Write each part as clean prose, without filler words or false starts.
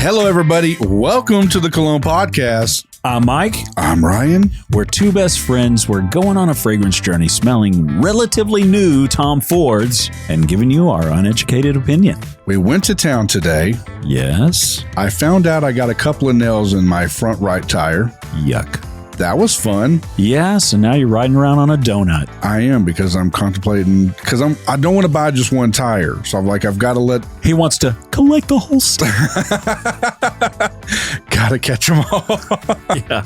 Hello, everybody. Welcome to the Cologne podcast. I'm Mike. I'm Ryan. We're two best friends. We're going on a fragrance journey smelling relatively new Tom Fords and giving you our uneducated opinion. We went to town today. Yes. I found out I got a couple of nails in my front right tire. Yuck. That was fun. Yeah, so now you're riding around on a donut. I am, because I'm contemplating, because I don't want to buy just one tire. So I'm like, I've got to let... He wants to collect the whole stuff. Gotta catch them all. Yeah.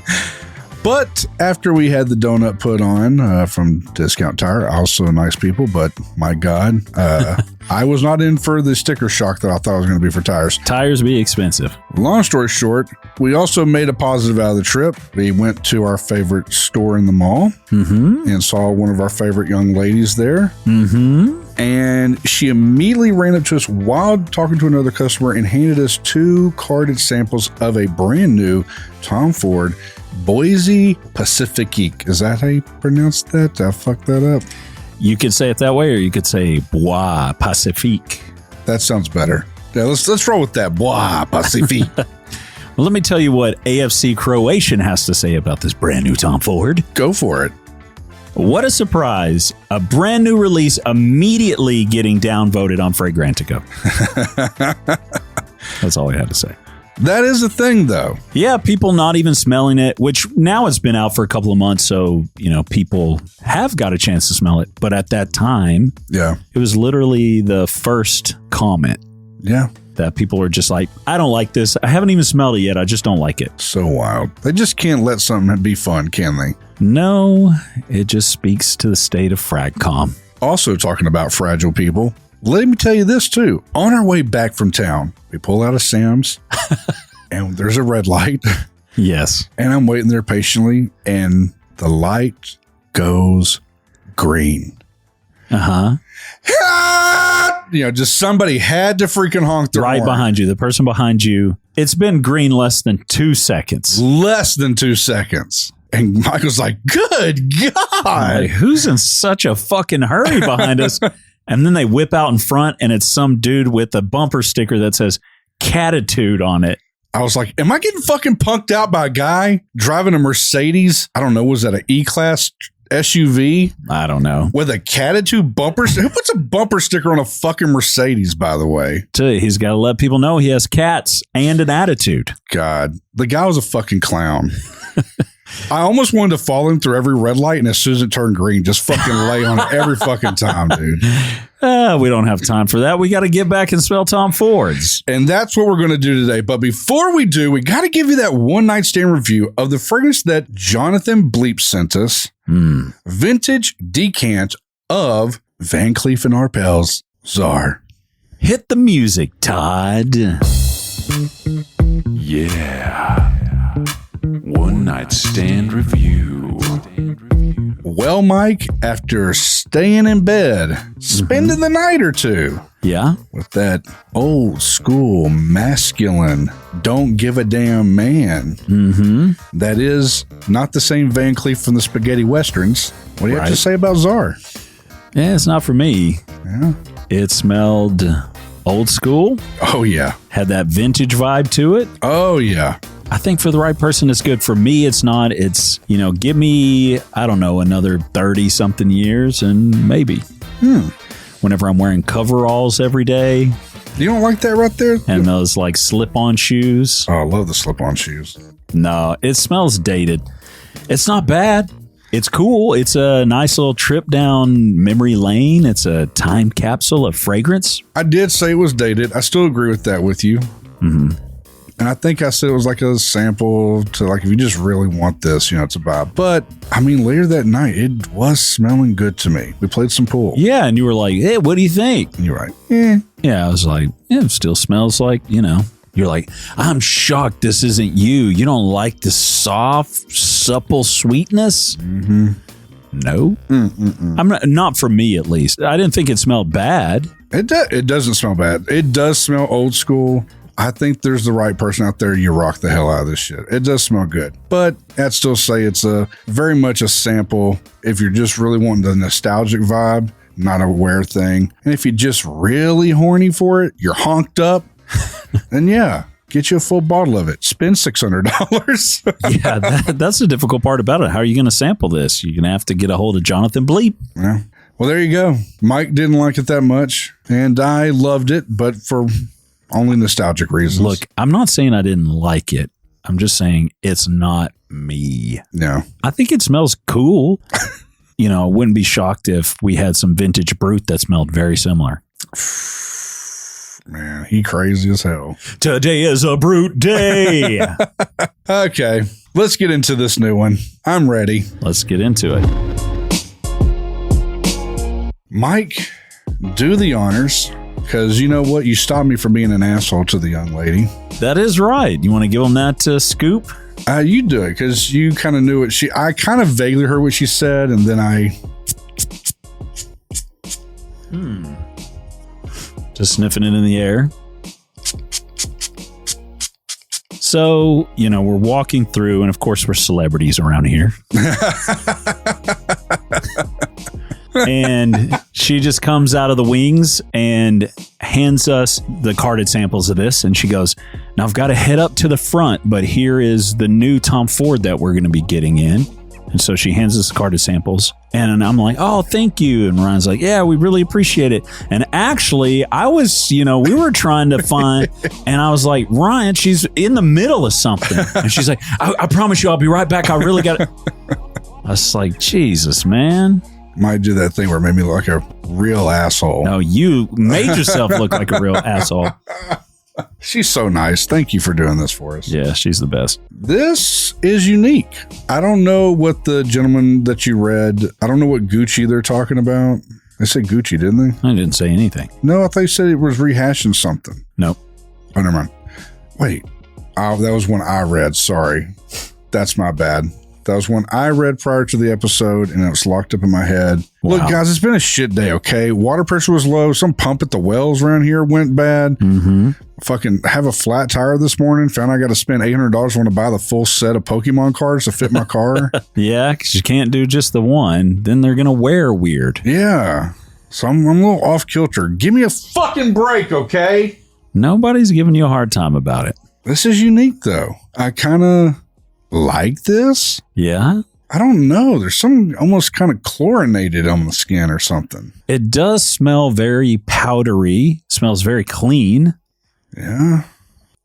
But after we had the donut put on from Discount Tire, also nice people, but my God, I was not in for the sticker shock that I thought I was going to be for tires. Tires be expensive. Long story short, we also made a positive out of the trip. We went to our favorite store in the mall and saw one of our favorite young ladies there. And she immediately ran up to us while talking to another customer and handed us 2 carded samples of a brand new Tom Ford Bois Pacifique. Is that how you pronounce that? Did I fuck that up? You could say it that way, or you could say Bois Pacifique. That sounds better. Yeah, let's roll with that. Bois Pacifique. Well, let me tell you what AFC Croatian has to say about this brand new Tom Ford. Go for it. What a surprise. A brand new release immediately getting downvoted on Fragrantica. That's all I had to say. That is a thing, though. Yeah, people not even smelling it, which now it's been out for a couple of months, so, people have got a chance to smell it. But at that time, yeah, it was literally the first comment. Yeah. That people were just like, I don't like this. I haven't even smelled it yet. I just don't like it. So wild. They just can't let something be fun, can they? No, it just speaks to the state of Fragcom. Also talking about fragile people, let me tell you this too. On our way back from town, we pull out of Sam's and there's a red light. Yes. And I'm waiting there patiently and the light goes green. Uh-huh. Just somebody had to freaking honk their horn. Right behind you, the person behind you. It's been green less than 2 seconds. Less than 2 seconds. And Michael's like, good God. Like, who's in such a fucking hurry behind us? And then they whip out in front and it's some dude with a bumper sticker that says Cattitude on it. I was like, am I getting fucking punked out by a guy driving a Mercedes? I don't know. Was that an E-Class SUV? I don't know. With a Cattitude bumper? Who puts a bumper sticker on a fucking Mercedes, by the way? He's got to let people know he has cats and an attitude. God, the guy was a fucking clown. I almost wanted to follow him through every red light, and as soon as it turned green, just fucking lay on it every fucking time, dude. We don't have time for that. We got to get back and smell Tom Fords. And that's what we're going to do today. But before we do, we got to give you that one night stand review of the fragrance that Jonathan Bleep sent us. Vintage decant of Van Cleef and Arpels Tsar. Hit the music, Todd. Yeah. One night stand review. Well, Mike, after staying in bed, spending the night or two. Yeah. With that old school masculine, don't give a damn man. That is not the same Van Cleef from the spaghetti westerns. What do you have to say about Tsar? Yeah, it's not for me. Yeah. It smelled old school. Oh, yeah. Had that vintage vibe to it. Oh, yeah. I think for the right person, it's good. For me, it's not. It's, give me, I don't know, another 30-something years and maybe. Whenever I'm wearing coveralls every day. You don't like that right there? And those like slip-on shoes. Oh, I love the slip-on shoes. No, it smells dated. It's not bad. It's cool. It's a nice little trip down memory lane. It's a time capsule of fragrance. I did say it was dated. I still agree with that with you. And I think I said it was like a sample to like, if you just really want this, it's a vibe. But I mean, later that night, it was smelling good to me. We played some pool. Yeah. And you were like, hey, what do you think? And you're right. Yeah. I was like, yeah, it still smells like, you're like, I'm shocked this isn't you. You don't like the soft, supple sweetness? No. I'm not for me, at least. I didn't think it smelled bad. It doesn't smell bad. It does smell old school. I think there's the right person out there. You rock the hell out of this shit. It does smell good, but I'd still say it's a very much a sample. If you're just really wanting the nostalgic vibe, not a wear thing. And if you're just really horny for it, you're honked up, then yeah, Get you a full bottle of it. Spend $600. Yeah, that's the difficult part about it. How are you going to sample this? You're going to have to get a hold of Jonathan Bleep. Yeah. Well, there you go. Mike didn't like it that much, and I loved it, but for only nostalgic reasons. Look, I'm not saying I didn't like it. I'm just saying it's not me. No. I think it smells cool. You know, I wouldn't be shocked if we had some vintage brute that smelled very similar. Man, he crazy as hell. Today is a brute day. Okay, let's get into this new one. I'm ready. Let's get into it. Mike, do the honors, because you know what? You stopped me from being an asshole to the young lady. That is right. You want to give them that scoop? You do it, because you kind of knew what I kind of vaguely heard what she said, and then Just sniffing it in the air. So, you know, we're walking through, and of course, we're celebrities around here. And she just comes out of the wings and hands us the carded samples of this. And she goes, now I've got to head up to the front, but here is the new Tom Ford that we're going to be getting in. And so she hands us the carded samples. And I'm like, oh, thank you. And Ryan's like, yeah, we really appreciate it. And actually, I was, you know, we were trying to find, and I was like, Ryan, she's in the middle of something. And she's like, I promise you, I'll be right back. I really got it. I was like, Jesus, man. might do that thing where it made me look like a real asshole. No, you made yourself look like a real asshole. She's so nice. Thank you for doing this for us. Yeah, she's the best. This is unique. I don't know what the gentleman that you read, I don't know what Gucci they're talking about. They said Gucci, didn't they? I didn't say anything. No, I thought you said it was rehashing something. Nope. Oh, never mind. Wait. Oh, that was one I read. Sorry. That's my bad. That was one I read prior to the episode, and it was locked up in my head. Wow. Look, guys, it's been a shit day, okay? Water pressure was low. Some pump at the wells around here went bad. Mm-hmm. Fucking have a flat tire this morning. Found I got to spend $800 when to buy the full set of Pokemon cards to fit my car. Yeah, because you can't do just the one. Then they're going to wear weird. Yeah. So I'm a little off kilter. Give me a fucking break, okay? Nobody's giving you a hard time about it. This is unique, though. I kind of like this. Yeah? I don't know. There's some almost kind of chlorinated on the skin or something. It does smell very powdery. Smells very clean. Yeah.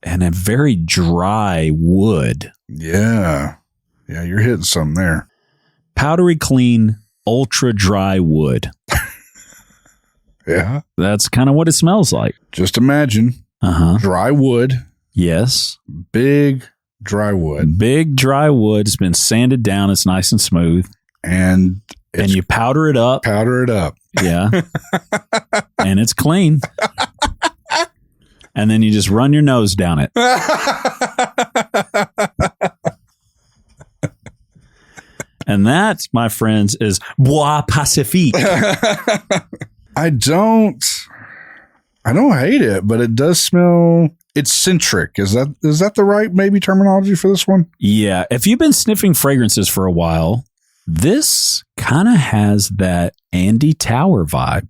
And a very dry wood. Yeah. Yeah, you're hitting something there. Powdery clean, ultra dry wood. Yeah. That's kind of what it smells like. Just imagine. Dry wood. Yes. Big dry wood. Big dry wood. It's been sanded down. It's nice and smooth. And you powder it up. Powder it up. Yeah. And it's clean. And then you just run your nose down it. And that, my friends, is Bois Pacifique. I don't hate it, but it does smell eccentric. Is that the right maybe terminology for this one? Yeah. If you've been sniffing fragrances for a while, this kind of has that Andy Tower vibe.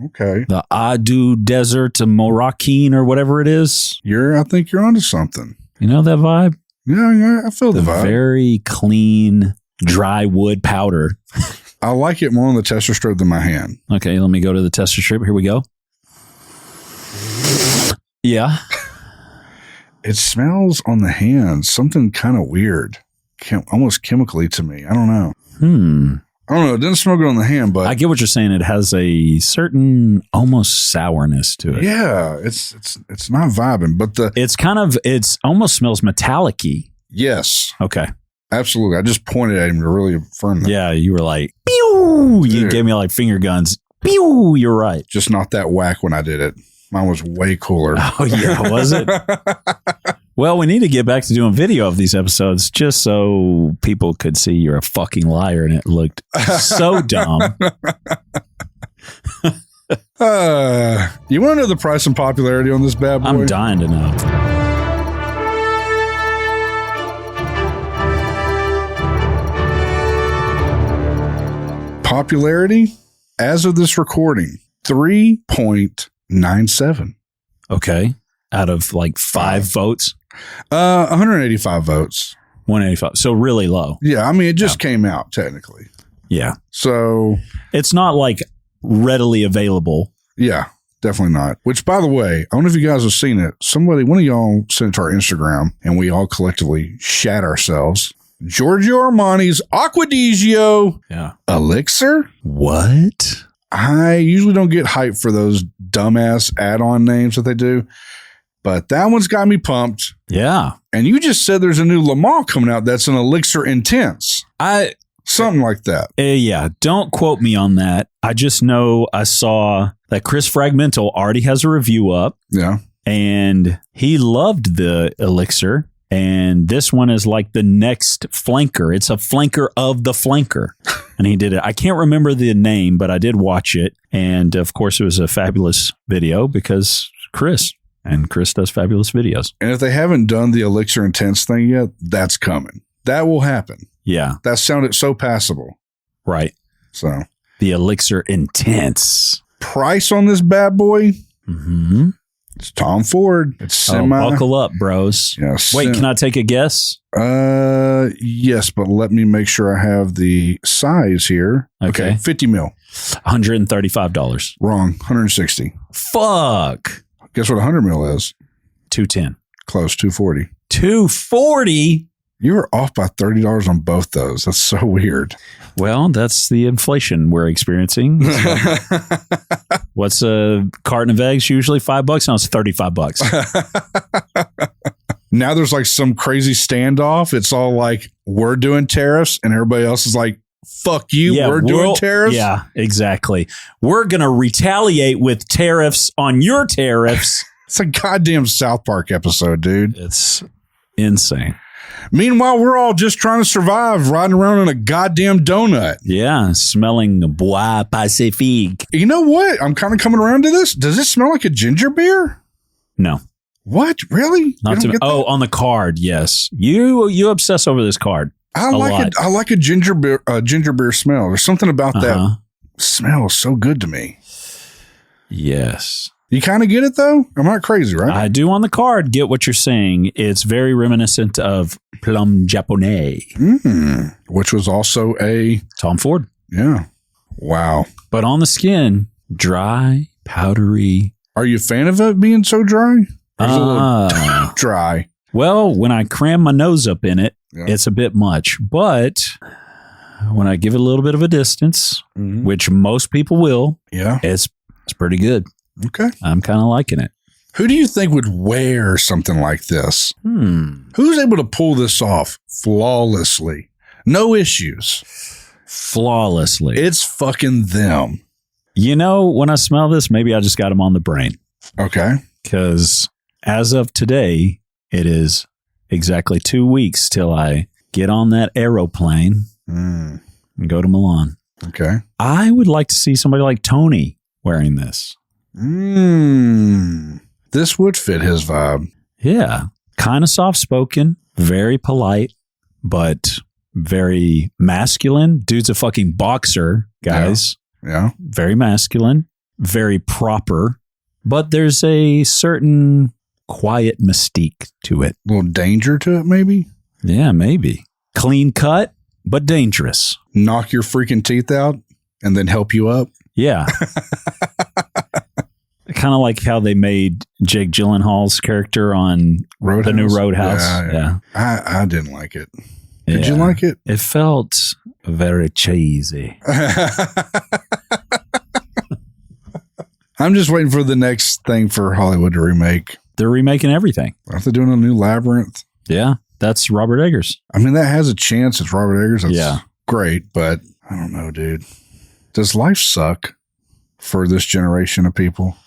Okay. The Adu Desert to Moroccan or whatever it is. I think you're onto something. You know that vibe? Yeah, I feel the vibe. Very clean, dry wood powder. I like it more on the tester strip than my hand. Okay, let me go to the tester strip. Here we go. Yeah. It smells on the hand something kind of weird. Almost chemically to me. I don't know. I don't know. It doesn't smell good on the hand, but I get what you're saying. It has a certain almost sourness to it. Yeah, it's not vibing, but it's almost smells metallic-y. Yes. Okay. Absolutely. I just pointed at him to really affirm that. Yeah, you were like, pew! You gave me like finger guns. Pew! You're right. Just not that whack when I did it. Mine was way cooler. Oh, yeah. Was it? Well, we need to get back to doing video of these episodes just so people could see you're a fucking liar, and it looked so dumb. You want to know the price and popularity on this bad boy? I'm dying to know. Popularity, as of this recording, 3.97. Okay. out of like 5 votes? 185 votes. 185. So really low. Yeah, I mean, it just came out technically. Yeah. So it's not like readily available. Yeah, definitely not. Which, by the way, I don't know if you guys have seen it. One of y'all sent it to our Instagram, and we all collectively shat ourselves. Giorgio Armani's Acquadigio Elixir? What? I usually don't get hyped for those dumbass add-on names that they do, but that one's got me pumped. Yeah. And you just said there's a new Le Mans coming out that's an Elixir Intense. Something like that. Yeah. Don't quote me on that. I just know I saw that Chris Fragmental already has a review up. Yeah. And he loved the Elixir. And this one is like the next flanker. It's a flanker of the flanker. And he did it. I can't remember the name, but I did watch it. And of course, it was a fabulous video because Chris does fabulous videos. And if they haven't done the Elixir Intense thing yet, that's coming. That will happen. Yeah. That sounded so passable. Right. So the Elixir Intense. Price on this bad boy? Mm-hmm. It's Tom Ford. It's semi. Buckle up, bros. Yeah, wait, can I take a guess? Yes, but let me make sure I have the size here. Okay. 50 mil. $135. Wrong. 160. Fuck. Guess what 100 mil is? 210. Close. 240. 240? You were off by $30 on both those. That's so weird. Well, that's the inflation we're experiencing. What's a carton of eggs? Usually $5. Now it's $35. Now there's like some crazy standoff. It's all like, we're doing tariffs, and everybody else is like, fuck you, we're doing tariffs. Yeah, exactly. We're going to retaliate with tariffs on your tariffs. It's a goddamn South Park episode, dude. It's insane. Meanwhile, we're all just trying to survive, riding around in a goddamn donut. Yeah, smelling Bois Pacifique. You know what? I'm kind of coming around to this. Does it smell like a ginger beer? No. What? Really? Not to, on the card, yes. You obsess over this card. I like a ginger beer smell. There's something about that smell so good to me. Yes. You kind of get it, though? I'm not crazy, right? I do on the card get what you're saying. It's very reminiscent of Plum Japonais. Which was also a Tom Ford. Yeah. Wow. But on the skin, dry, powdery. Are you a fan of it being so dry? Or is it a little dry? Well, when I cram my nose up in it, it's a bit much. But when I give it a little bit of a distance, which most people will, it's pretty good. Okay. I'm kind of liking it. Who do you think would wear something like this? Who's able to pull this off flawlessly? No issues. Flawlessly. It's fucking them. You know, when I smell this, maybe I just got them on the brain. Okay. Because as of today, it is exactly 2 weeks till I get on that aeroplane and go to Milan. Okay. I would like to see somebody like Tony wearing this. This would fit his vibe. Yeah. Kind of soft-spoken, very polite, but very masculine. Dude's a fucking boxer, guys. Yeah. Very masculine, very proper, but there's a certain quiet mystique to it. A little danger to it, maybe? Yeah, maybe. Clean cut, but dangerous. Knock your freaking teeth out and then help you up? Yeah. Kind of like how they made Jake Gyllenhaal's character on Roadhouse? The new Roadhouse. Yeah. I didn't like it. Did you like it? It felt very cheesy. I'm just waiting for the next thing for Hollywood to remake. They're remaking everything. Aren't they doing a new Labyrinth? Yeah. That's Robert Eggers. I mean, that has a chance. It's Robert Eggers. That's great, but I don't know, dude. Does life suck for this generation of people?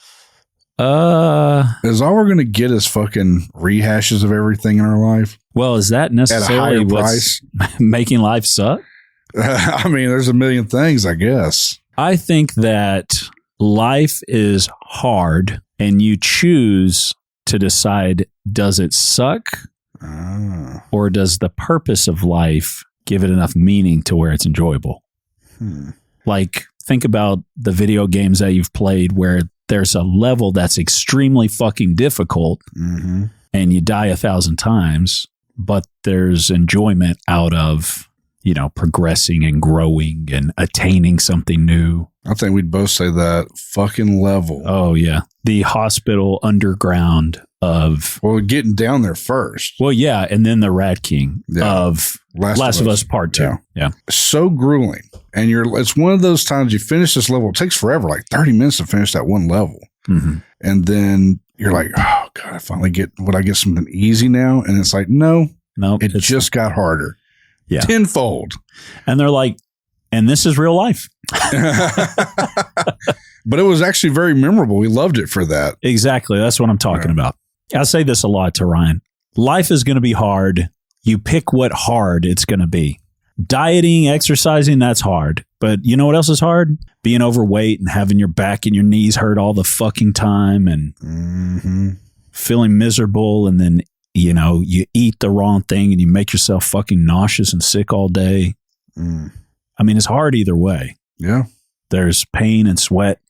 Is all we're going to get is fucking rehashes of everything in our life? Well, is that necessarily what's making life suck? I mean, there's a million things, I guess. I think that life is hard and you choose to decide, does it suck? Or does the purpose of life give it enough meaning to where it's enjoyable? Like, think about the video games that you've played where there's a level that's extremely fucking difficult and you die 1,000 times, but there's enjoyment out of, progressing and growing and attaining something new. I think we'd both say that fucking level. Oh, yeah. The hospital underground of... Well, getting down there first. Well, yeah. And then the Rat King of Last of Us Part 2. Yeah. So grueling. And it's one of those times you finish this level. It takes forever, like 30 minutes to finish that one level. And then you're like, oh, God, would I get something easy now? And it's like, no, it just got harder. Yeah. Tenfold. And they're like, and this is real life. But it was actually very memorable. We loved it for that. Exactly. That's what I'm talking about. I say this a lot to Ryan. Life is going to be hard. You pick what hard it's going to be. Dieting, exercising, that's hard. But you know what else is hard? Being overweight and having your back and your knees hurt all the fucking time and feeling miserable. And then, you eat the wrong thing and you make yourself fucking nauseous and sick all day. I mean, it's hard either way. Yeah. There's pain and sweat.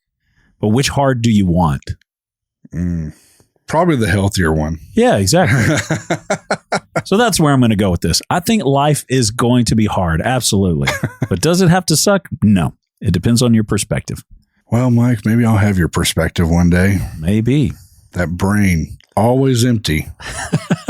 But which hard do you want? Probably the healthier one. Yeah, exactly. So that's where I'm going to go with this. I think life is going to be hard. Absolutely. But does it have to suck? No. It depends on your perspective. Well, Mike, maybe I'll have your perspective one day. Maybe. That brain, always empty.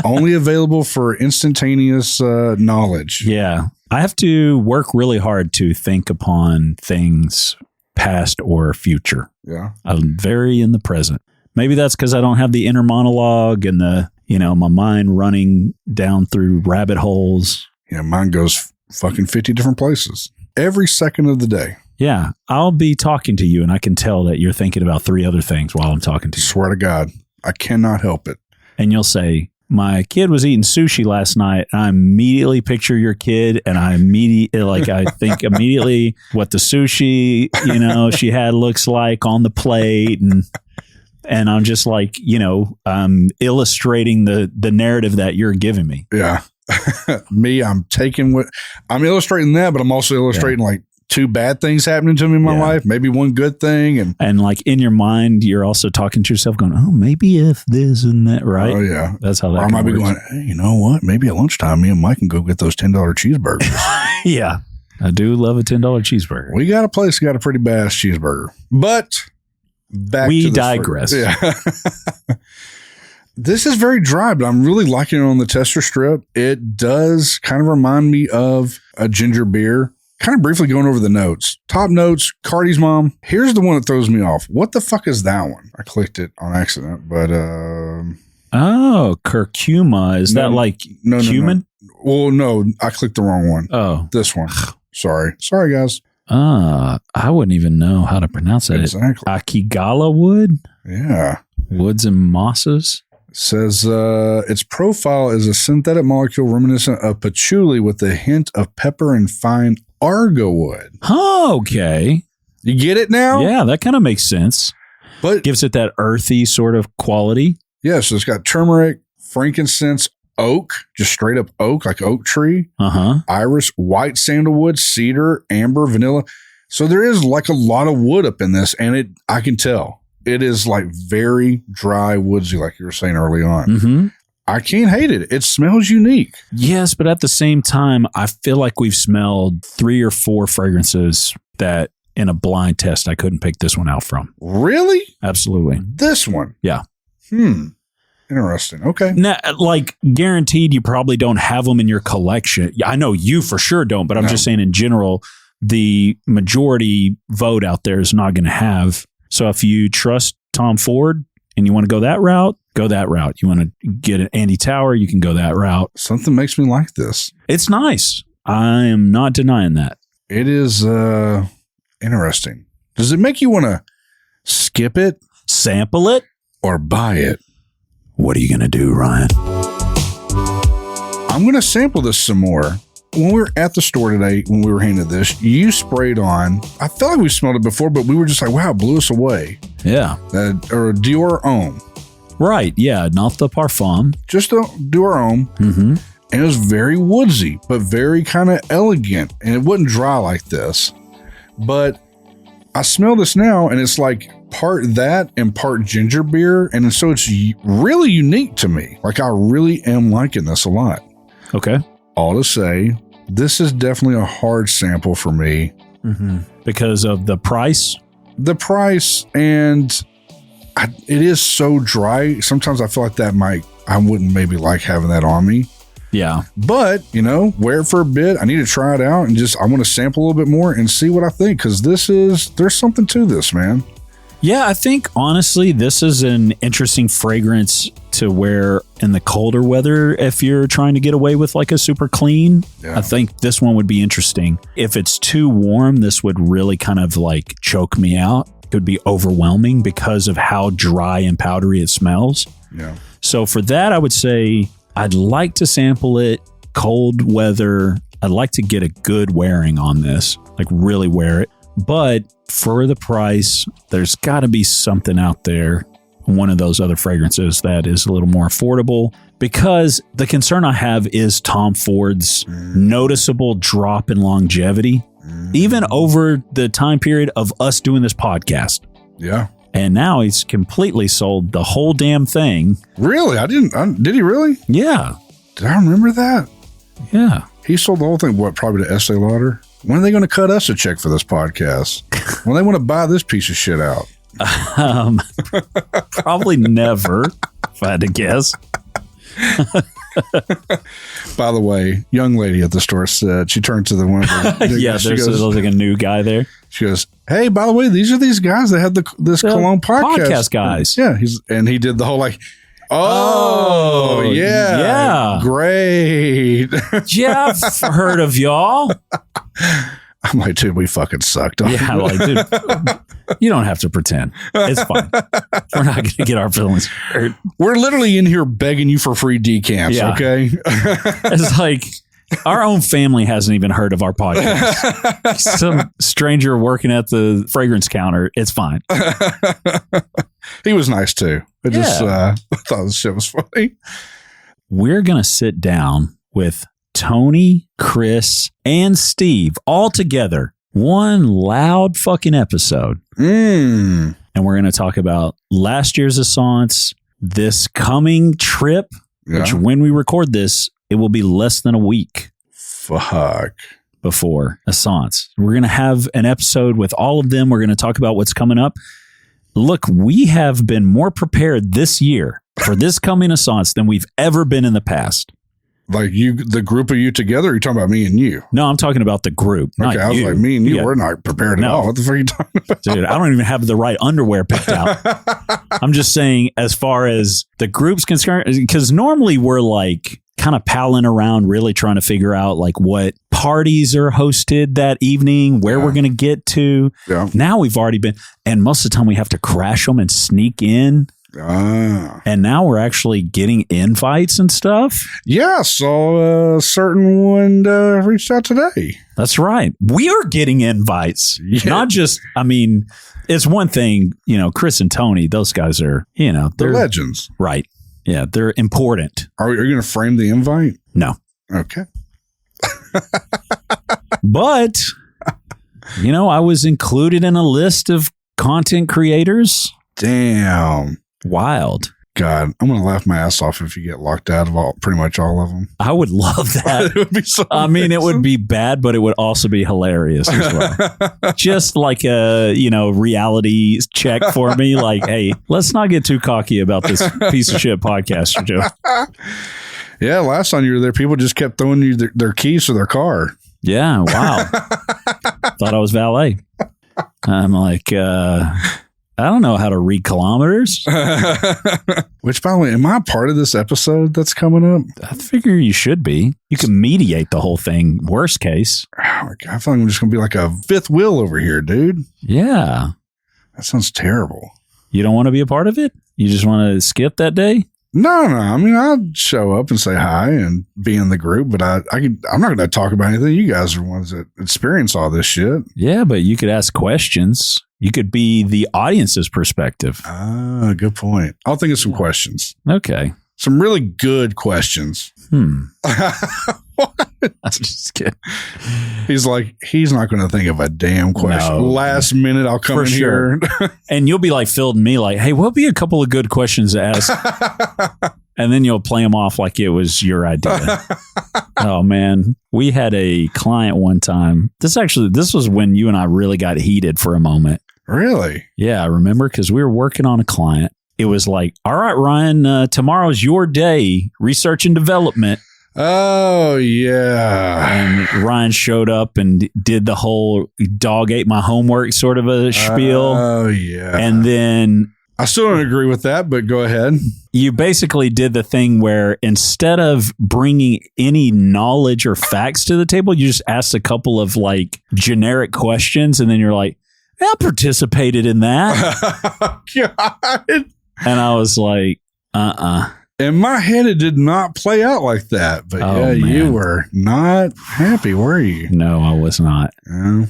Only available for instantaneous knowledge. Yeah. I have to work really hard to think upon things past or future. Yeah. I'm very in the present. Maybe that's because I don't have the inner monologue and my mind running down through rabbit holes. Yeah, mine goes fucking 50 different places every second of the day. Yeah, I'll be talking to you and I can tell that you're thinking about 3 other things while I'm talking to you. Swear to God, I cannot help it. And you'll say, my kid was eating sushi last night. I immediately picture your kid and I think immediately what the sushi, she had looks like on the plate. And I'm just like, I'm illustrating the narrative that you're giving me. Yeah. Me, I'm illustrating that, but I'm also illustrating like 2 bad things happening to me in my life, maybe 1 good thing. And like in your mind, you're also talking to yourself going, oh, maybe if this and that, right? Oh, yeah. That's how that I might be going, hey, you know what? Maybe at lunchtime, me and Mike can go get those $10 cheeseburgers. Yeah. I do love a $10 cheeseburger. We got a place that got a pretty badass cheeseburger. But we digress. Yeah. This is very dry, but I'm really liking it on the tester strip. It does kind of remind me of a ginger beer. Kind of briefly going over the notes. Top notes, Cardi's Mom. Here's the one that throws me off. What the fuck is that one? I clicked it on accident, but oh, curcuma. Is that like cumin? No. Well, no, I clicked the wrong one. Oh. This one. Sorry, guys. I wouldn't even know how to pronounce it. Exactly. Akigala wood? Yeah. Woods and mosses? Says its profile is a synthetic molecule reminiscent of patchouli with a hint of pepper and fine argo wood. Oh, okay. You get it now? Yeah, that kind of makes sense. But gives it that earthy sort of quality. Yeah, so it's got turmeric, frankincense, oak, just straight up oak, like oak tree, iris, white sandalwood, cedar, amber, vanilla. So there is like a lot of wood up in this, and I can tell. It is like very dry, woodsy, like you were saying early on. I can't hate it. It smells unique. Yes, but at the same time, I feel like we've smelled 3 or 4 fragrances that in a blind test, I couldn't pick this one out from. Really? Absolutely. This one? Yeah. Interesting. Okay. Now, like guaranteed, you probably don't have them in your collection. I know you for sure don't, but I'm just saying in general, the majority vote out there is not going to have. So if you trust Tom Ford and you want to go that route, go that route. You want to get an Andy Tower, you can go that route. Something makes me like this. It's nice. I am not denying that. It is interesting. Does it make you want to skip it? Sample it? Or buy it? What are you going to do, Ryan? I'm going to sample this some more. When we were at the store today, when we were handed this, you sprayed on, I felt like we smelled it before, but we were just like, wow, it blew us away. Yeah. Or Dior Homme. Right. Yeah. Not the parfum. Just a Dior Homme. And it was very woodsy, but very kind of elegant. And it wasn't dry like this. But I smell this now, and it's like part that and part ginger beer. And so it's really unique to me. Like, I really am liking this a lot. Okay. All to say, this is definitely a hard sample for me. Mm-hmm. Because of the price? The price, and it is so dry. Sometimes I feel like I wouldn't maybe like having that on me. Yeah. But, wear it for a bit. I need to try it out and I want to sample a little bit more and see what I think, because there's something to this, man. Yeah, I think, honestly, this is an interesting fragrance to wear in the colder weather if you're trying to get away with like a super clean. Yeah. I think this one would be interesting. If it's too warm, this would really kind of like choke me out. It would be overwhelming because of how dry and powdery it smells. Yeah. So for that, I would say I'd like to sample it cold weather. I'd like to get a good wearing on this, like really wear it. But for the price, there's got to be something out there, one of those other fragrances that is a little more affordable, because the concern I have is Tom Ford's noticeable drop in longevity, even over the time period of us doing this podcast. Yeah. And now he's completely sold the whole damn thing. Really? Did he really? Yeah. Did I remember that? Yeah. He sold the whole thing, probably to Estee Lauder? When are they going to cut us a check for this podcast? When they want to buy this piece of shit out? Probably never, if I had to guess. By the way, young lady at the store said, she turned to the one. Yeah, there's like a new guy there. She goes, "Hey, by the way, these are these guys that had this Cologne podcast guys." Yeah, he did the whole like, oh yeah, great. Yeah, I've heard of y'all. I'm like, dude, we fucking sucked. Yeah, like, dude, you don't have to pretend. It's fine. We're not going to get our feelings hurt. We're literally in here begging you for free decants, okay? It's like our own family hasn't even heard of our podcast. Some stranger working at the fragrance counter. It's fine. He was nice too. I just thought this shit was funny. We're going to sit down with Tony, Chris, and Steve all together. One loud fucking episode. And we're going to talk about last year's Assance, this coming trip, which when we record this, it will be less than a week. Fuck. Before Assance. We're going to have an episode with all of them. We're going to talk about what's coming up. Look, we have been more prepared this year for this coming Assance than we've ever been in the past. Like the group of you together? Or are you talking about me and you? No, I'm talking about the group. Okay, I was like, me and you, we're not prepared at all. What the fuck are you talking about? Dude, I don't even have the right underwear picked out. I'm just saying, as far as the group's concerned, because normally we're like kind of palling around, really trying to figure out like what parties are hosted that evening, where we're going to get to. Yeah. Now we've already been, and most of the time we have to crash them and sneak in. And now we're actually getting invites and stuff. Yeah, so a certain one reached out today. That's right. We are getting invites. Yeah. Not just, I mean, it's one thing, Chris and Tony, those guys are, they're legends. Right. Yeah, they're important. Are you going to frame the invite? No. Okay. But, I was included in a list of content creators. Damn. Wild. God, I'm going to laugh my ass off if you get locked out of pretty much all of them. I would love that. It would be so amazing. It would be bad, but it would also be hilarious as well. Just like a, reality check for me. Like, hey, let's not get too cocky about this piece of shit podcast, Joe. Yeah, last time you were there, people just kept throwing you their keys to their car. Yeah, wow. Thought I was valet. I'm like, I don't know how to read kilometers. Which, by the way, am I part of this episode that's coming up? I figure you should be. You can mediate the whole thing, worst case. Oh my God, I feel like I'm just going to be like a fifth wheel over here, dude. Yeah. That sounds terrible. You don't want to be a part of it? You just want to skip that day? No. I mean, I'd show up and say hi and be in the group, but I'm not going to talk about anything. You guys are the ones that experience all this shit. Yeah, but you could ask questions. You could be the audience's perspective. Ah, good point. I'll think of some questions. Okay. Some really good questions. I'm just kidding. He's like, he's not going to think of a damn question. No. Last minute, I'll come For in sure. here. And you'll be like fielding me like, hey, what'll be a couple of good questions to ask? And then you'll play them off like it was your idea. Oh, man. We had a client one time. This was when you and I really got heated for a moment. Really? Yeah, I remember because we were working on a client. It was like, all right, Ryan, tomorrow's your day, research and development. Oh, yeah. And Ryan showed up and did the whole dog ate my homework sort of a spiel. Oh, yeah. And then I still don't agree with that, but go ahead. you basically did the thing where instead of bringing any knowledge or facts to the table, you just asked a couple of like generic questions. And then you're like, I participated in that. God. And I was like, In my head, it did not play out like that. But Oh, yeah, man. you were not happy, were you? No, I was not. Yeah.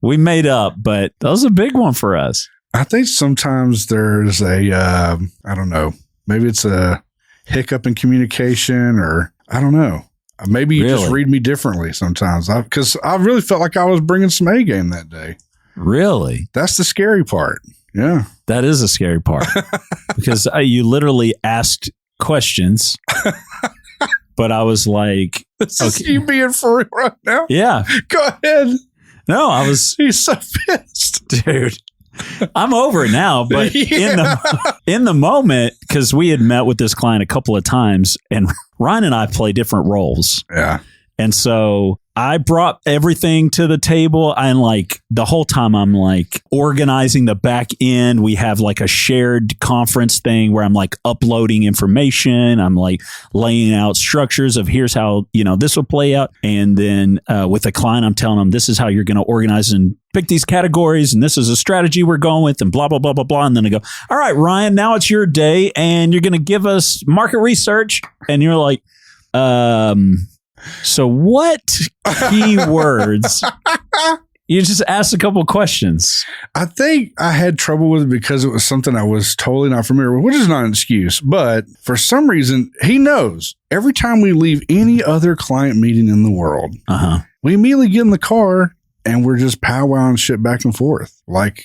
We made up, but that was a big one for us. I think sometimes there's a, I don't know, maybe it's a hiccup in communication or I don't know. Maybe you just Really? read me differently sometimes because I really felt like I was bringing some A game that day. Really? That's the scary part. Yeah. That is a scary part because you literally asked questions, but I was like, This is you being for real right now? yeah, Go ahead. no, I was, He's so pissed. dude, I'm over it now, but Yeah. in the moment, because we had met with this client a couple of times and Ryan and I play different roles. Yeah. And so I brought everything to the table. And like the whole time I'm like organizing the back end. We have like a shared conference thing where I'm like uploading information. I'm like laying out structures of here's how, this will play out. And then with the client, I'm telling them this is how you're going to organize and pick these categories. And this is a strategy we're going with and blah, blah, blah, blah, blah. And then I go, all right, Ryan, now it's your day and you're going to give us market research. And you're like, so what keywords? You just asked a couple of questions. I think I had trouble with it because it was something I was totally not familiar with, which is not an excuse. But for some reason, he knows every time we leave any other client meeting in the world, we immediately get in the car and we're just powwowing shit back and forth. Like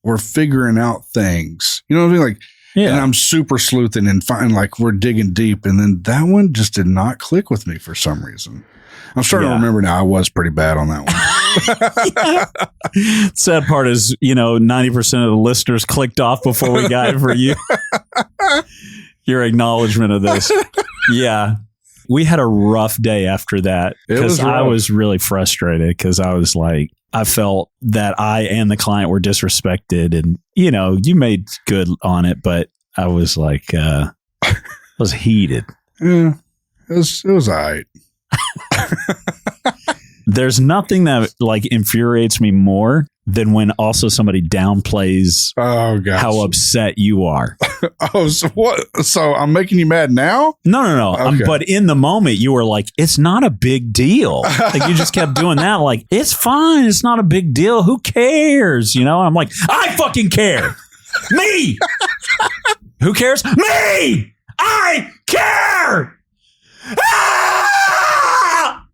we're figuring out things. You know what I mean? Like, Yeah. and I'm super sleuthing and like we're digging deep. And then that one just did not click with me for some reason. I'm starting to remember now I was pretty bad on that one. Sad part is, 90% of the listeners clicked off before we got it for you. Your acknowledgement of this. Yeah. We had a rough day after that because I was really frustrated because I was like, I felt that I and the client were disrespected and, you made good on it, but I was like, I was heated. Yeah, it was all right. There's nothing that like infuriates me more than when also somebody downplays Oh, gosh. how upset you are. Oh, so what? So I'm making you mad now? No. Okay. But in the moment, you were like, it's not a big deal. Like you just kept doing that. Like, it's fine. It's not a big deal. Who cares? I'm like, I fucking care. Me. Who cares? Me. I care. Ah!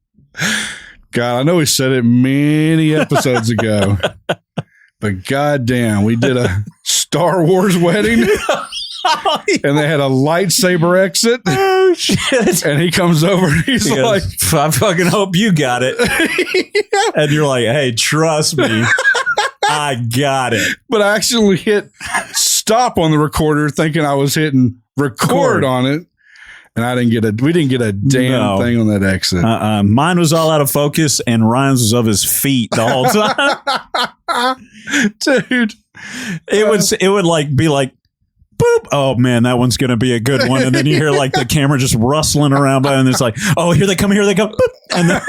God, I know we said it many episodes ago, but goddamn, we did a Star Wars wedding and they had a lightsaber exit. Oh, shit. And he comes over and he's He like, goes, I fucking hope you got it. And you're like, hey, trust me. I got it. but I actually hit stop on the recorder thinking I was hitting record on it. And we didn't get a damn thing on that exit. Mine was all out of focus and Ryan's was of his feet the whole time. Dude. It would like be like, boop. Oh man, that one's going to be a good one. And then you hear like the camera just rustling around by and it's like, oh, here they come. Boop. And then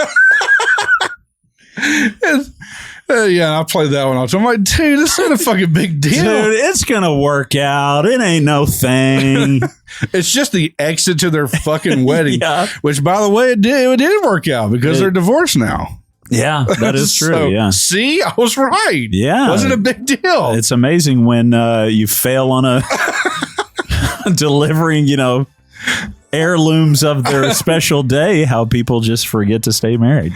yeah, I played that one off. I'm like, dude, this ain't a fucking big deal. dude, it's going to work out. It ain't no thing. It's just the exit to their fucking wedding, Yeah. which, by the way, it did work out because they're divorced now. Yeah, that is true. So, yeah. See, I was right. Yeah. Wasn't a big deal. It's amazing when you fail on a delivering, heirlooms of their special day, how people just forget to stay married.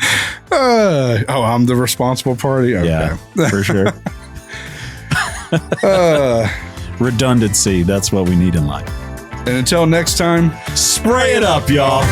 I'm the responsible party? Okay. Yeah, for sure. Redundancy, that's what we need in life. And until next time, spray it up, y'all.